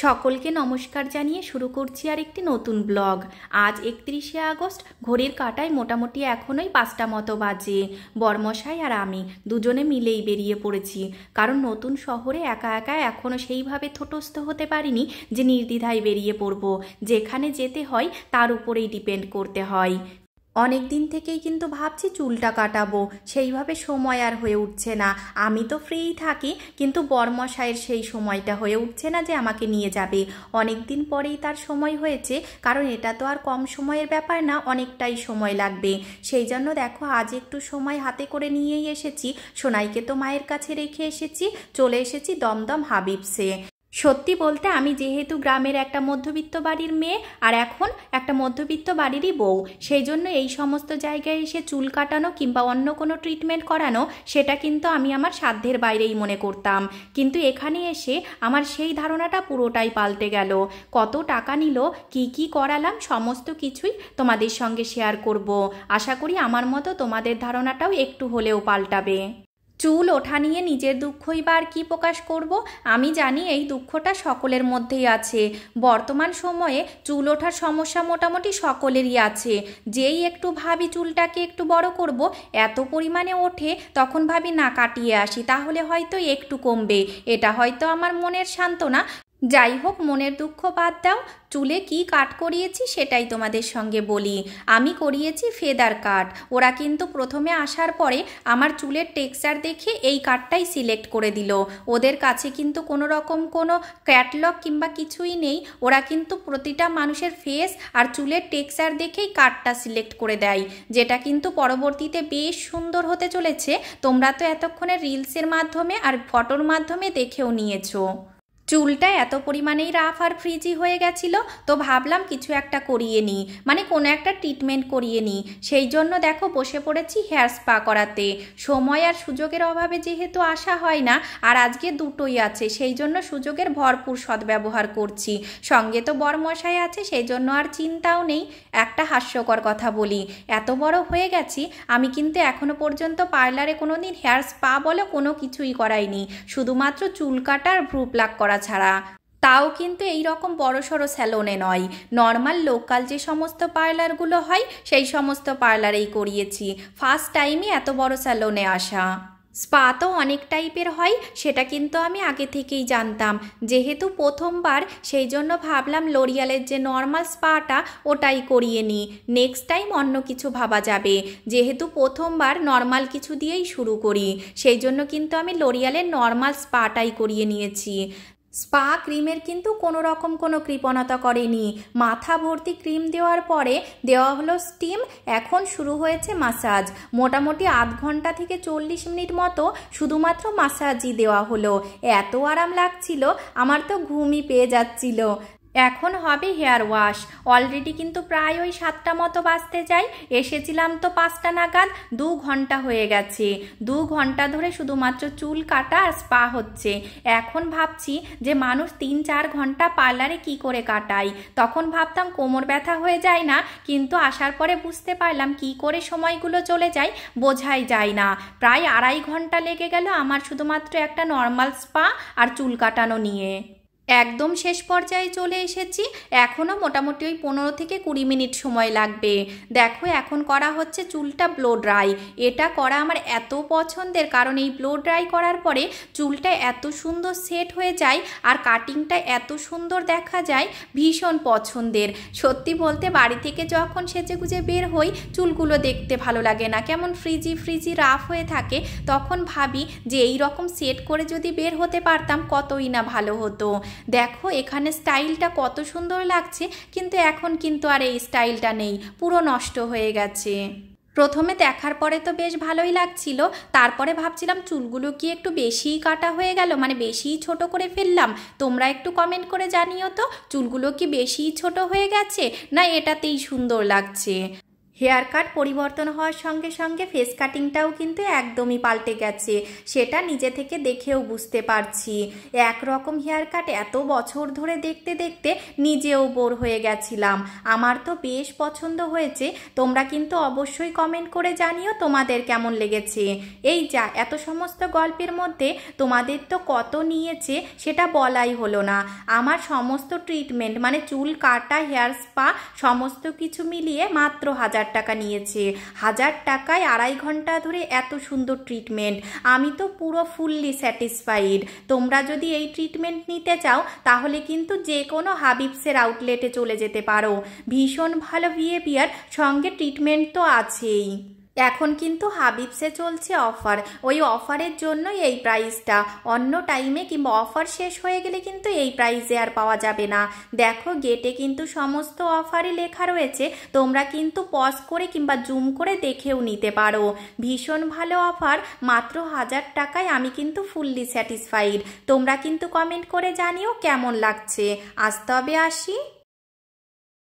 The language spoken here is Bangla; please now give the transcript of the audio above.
সকলকে নমস্কার জানিয়ে শুরু করছি আর একটি নতুন ব্লগ। আজ 31শে আগস্ট। ঘড়ির কাঁটায় মোটামুটি এখনোই 5টা মতো বাজে। বরমশাই আর আমি দুজনে মিলেই বেরিয়ে পড়েছি, কারণ নতুন শহরে একা একা এখনও সেইভাবে ঠোঁটস্থ হতে পারিনি যে নির্দ্বিধায় বেরিয়ে পড়ব। যেখানে যেতে হয় তার উপরেই ডিপেন্ড করতে হয়। অনেক দিন থেকেই কিন্তু ভাবছি চুলটা কাটাবো, সেইভাবে সময় আর হয়ে উঠছে না। আমি তো ফ্রিই থাকি, কিন্তু বরমশাইয়ের সেই সময়টা হয়ে উঠছে না যে আমাকে নিয়ে যাবে। অনেক দিন পরেই তার সময় হয়েছে, কারণ এটা তো আর কম সময়ের ব্যাপার না, অনেকটাই সময় লাগবে। সেই জন্য দেখো আজ একটু সময় হাতে করে নিয়েই এসেছি। সোনাইকে তো মায়ের কাছে রেখে এসেছি, চলে এসেছি দমদম হাবিবসে। সত্যি বলতে আমি যেহেতু গ্রামের একটা মধ্যবিত্ত বাড়ির মেয়ে আর এখন একটা মধ্যবিত্ত বাড়িরই বউ, সেই জন্য এই সমস্ত জায়গায় এসে চুল কাটানো কিংবা অন্য কোনো ট্রিটমেন্ট করানো সেটা কিন্তু আমি আমার সাধ্যের বাইরেই মনে করতাম। কিন্তু এখানে এসে আমার সেই ধারণাটা পুরোটাই পাল্টে গেল। কত টাকা নিল, কি করালাম, সমস্ত কিছুই তোমাদের সঙ্গে শেয়ার করব। আশা করি আমার মতো তোমাদের ধারণাটাও একটু হলেও পাল্টাবে। চুল ওঠা নিয়ে নিজের দুঃখই বা আর কী প্রকাশ করব। আমি জানি এই দুঃখটা সকলের মধ্যেই আছে। বর্তমান সময়ে চুল ওঠার সমস্যা মোটামুটি সকলেরই আছে। যেই একটু ভাবি চুলটাকে একটু বড় করব, এত পরিমাণে ওঠে, তখন ভাবি না কাটিয়ে আসি, তাহলে হয়তো একটু কমবে। এটা হয়তো আমার মনের সান্ত্বনা। যাই হোক, মনের দুঃখ বাদ দাও। চুলে কি কাট করিয়েছি সেটাই তোমাদের সঙ্গে বলি। আমি করিয়েছি ফেদার কাট। ওরা কিন্তু প্রথমে আসার পরে আমার চুলের টেক্সচার দেখে এই কাটটাই সিলেক্ট করে দিল। ওদের কাছে কিন্তু কোনো রকম কোনো ক্যাটলগ কিংবা কিছুই নেই। ওরা কিন্তু প্রতিটা মানুষের ফেস আর চুলের টেক্সচার দেখেই কাটটা সিলেক্ট করে দেয়, যেটা কিন্তু পরবর্তীতে বেশ সুন্দর হতে চলেছে। তোমরা তো এতক্ষণে রিলসের মাধ্যমে আর ফটোর মাধ্যমে দেখেও নিয়েছো। চুলটা এত পরিমাণেই রাফ আর ফ্রিজি হয়ে গেছিল, তো ভাবলাম কিছু একটা করিয়ে নিই, মানে কোনো একটা ট্রিটমেন্ট করিয়ে নিই। সেই জন্য দেখো বসে পড়েছি হেয়ার স্পা করাতে। সময় আর সুযোগের অভাবে যেহেতু আসা হয় না, আর আজকে দুটোই আছে, সেই জন্য সুযোগের ভরপুর সদ্ব্যবহার করছি। সঙ্গে তো বরমশাই আছে, সেই জন্য আর চিন্তাও নেই। একটা হাস্যকর কথা বলি, এত বড় হয়ে গেছি আমি কিন্তু এখনো পর্যন্ত পার্লারে কোনো দিন হেয়ার স্পা বলে কোনো কিছুই করাইনি, শুধুমাত্র চুল কাটা আর ভ্রু প্লাক করা ছাড়া। তাও কিন্তু এই রকম বড়সড় স্যালনে নয়, নর্মাল লোকাল যে সমস্ত পার্লারগুলো হয় সেই সমস্ত পার্লারেই করিয়েছি। ফার্স্ট টাইমই এত বড় স্যালনে আসা। স্পা তো অনেক টাইপের হয়, সেটা কিন্তু আমি আগে থেকেই জানতাম। যেহেতু প্রথমবার, সেই জন্য ভাবলাম লরিয়ালের যে নর্মাল স্পাটা ওটাই করিয়ে নিই। নেক্সট টাইম অন্য কিছু ভাবা যাবে। যেহেতু প্রথমবার নর্মাল কিছু দিয়েই শুরু করি, সেই জন্য কিন্তু আমি লরিয়ালের নর্মাল স্পাটাই করিয়ে নিয়েছি। স্পা ক্রিমের কিন্তু কোনো রকম কোনো কৃপণতা করেনি। মাথা ভর্তি ক্রিম দেওয়ার পরে দেওয়া হলো স্টিম, এখন শুরু হয়েছে মাসাজ। মোটামুটি আধ ঘন্টা থেকে 40 মিনিট মতো শুধুমাত্র মাসাজই দেওয়া হলো। এত আরাম লাগছিল, আমার তো ঘুমই পেয়ে যাচ্ছিল। এখন হবে হেয়ার ওয়াশ। অলরেডি কিন্তু প্রায় ওই 7টা মতো বাজতে যায়। এসেছিলাম তো 5টা নাগাদ। 2 ঘন্টা হয়ে গেছে। 2 ঘন্টা ধরে শুধুমাত্র চুল কাটা আর স্পা হচ্ছে। এখন ভাবছি যে মানুষ 3-4 ঘন্টা পার্লারে কি করে কাটায়। তখন ভাবতাম কোমর ব্যথা হয়ে যায় না, কিন্তু আসার পরে বুঝতে পারলাম কি করে সময়গুলো চলে যায় বোঝাই যায় না। প্রায় 2.5 ঘন্টা লেগে গেল আমার শুধুমাত্র একটা নর্মাল স্পা আর চুল কাটানো নিয়ে। একদম শেষ পর্যায়ে চলে এসেছি। এখনও মোটামুটি ওই 15 থেকে 20 মিনিট সময় লাগবে। দেখো এখন করা হচ্ছে চুলটা ব্লো ড্রাই। এটা করা আমার এত পছন্দের, কারণ এই ব্লো ড্রাই করার পরে চুলটা এত সুন্দর সেট হয়ে যায় আর কাটিংটা এত সুন্দর দেখা যায়, ভীষণ পছন্দের। সত্যি বলতে বাড়ি থেকে যখন সেজেগুজে বের হই চুলগুলো দেখতে ভালো লাগে না, কেমন ফ্রিজি রাফ হয়ে থাকে। তখন ভাবি যে এই রকম সেট করে যদি বের হতে পারতাম কতই না ভালো হতো। দেখো এখানে স্টাইলটা কত সুন্দর লাগছে, কিন্তু এখন কিন্তু আর এই স্টাইলটা নেই, পুরো নষ্ট হয়ে গেছে। প্রথমে দেখার পরে তো বেশ ভালোই লাগছিল, তারপরে ভাবছিলাম চুলগুলো কি একটু বেশিই কাটা হয়ে গেল, মানে বেশিই ছোট করে ফেললাম। তোমরা একটু কমেন্ট করে জানিও তো, চুলগুলো কি বেশিই ছোট হয়ে গেছে না এটাতেই সুন্দর লাগছে। হেয়ার কাট পরিবর্তন হওয়ার সঙ্গে সঙ্গে ফেস কাটিংটাও কিন্তু একদমই পাল্টে গেছে, সেটা নিজে থেকে দেখেও বুঝতে পারছি। একরকম হেয়ার কাট এত বছর ধরে দেখতে দেখতে নিজেও বোর হয়ে গেছিলাম। আমার তো বেশ পছন্দ হয়েছে, তোমরা কিন্তু অবশ্যই কমেন্ট করে জানিও তোমাদের কেমন লেগেছে। এই যা এত সমস্ত গল্পের মধ্যে তোমাদের তো কত নিয়েছে সেটা বলাই হলো না। আমার সমস্ত ট্রিটমেন্ট মানে চুল কাটা, হেয়ার স্পা সমস্ত কিছু মিলিয়ে মাত্র 1000 টাকা নিয়েছে। 1000 টাকায় 2.5 ঘন্টা ধরে এত সুন্দর ট্রিটমেন্ট, আমি তো পুরো ফুললি স্যাটিসফাইড। তোমরা যদি এই ট্রিটমেন্ট নিতে চাও তাহলে কিন্তু যে কোনো হাবিবসের আউটলেটে চলে যেতে পারো। ভীষণ ভালো বিহেভিয়ার, সঙ্গে ট্রিটমেন্ট তো আছেই। এখন কিন্তু হাবিবসে চলছে অফার, ওই অফারের জন্যই এই প্রাইসটা। অন্য টাইমে কিংবা অফার শেষ হয়ে গেলে কিন্তু এই প্রাইসে আর পাওয়া যাবে না। দেখো গেটে কিন্তু সমস্ত অফারই লেখা রয়েছে, তোমরা কিন্তু পজ করে কিংবা জুম করে দেখেও নিতে পারো। ভীষণ ভালো অফার, মাত্র 1000 টাকায় আমি কিন্তু ফুললি স্যাটিসফাইড। তোমরা কিন্তু কমেন্ট করে জানিও কেমন লাগছে। আজ তবে আসি।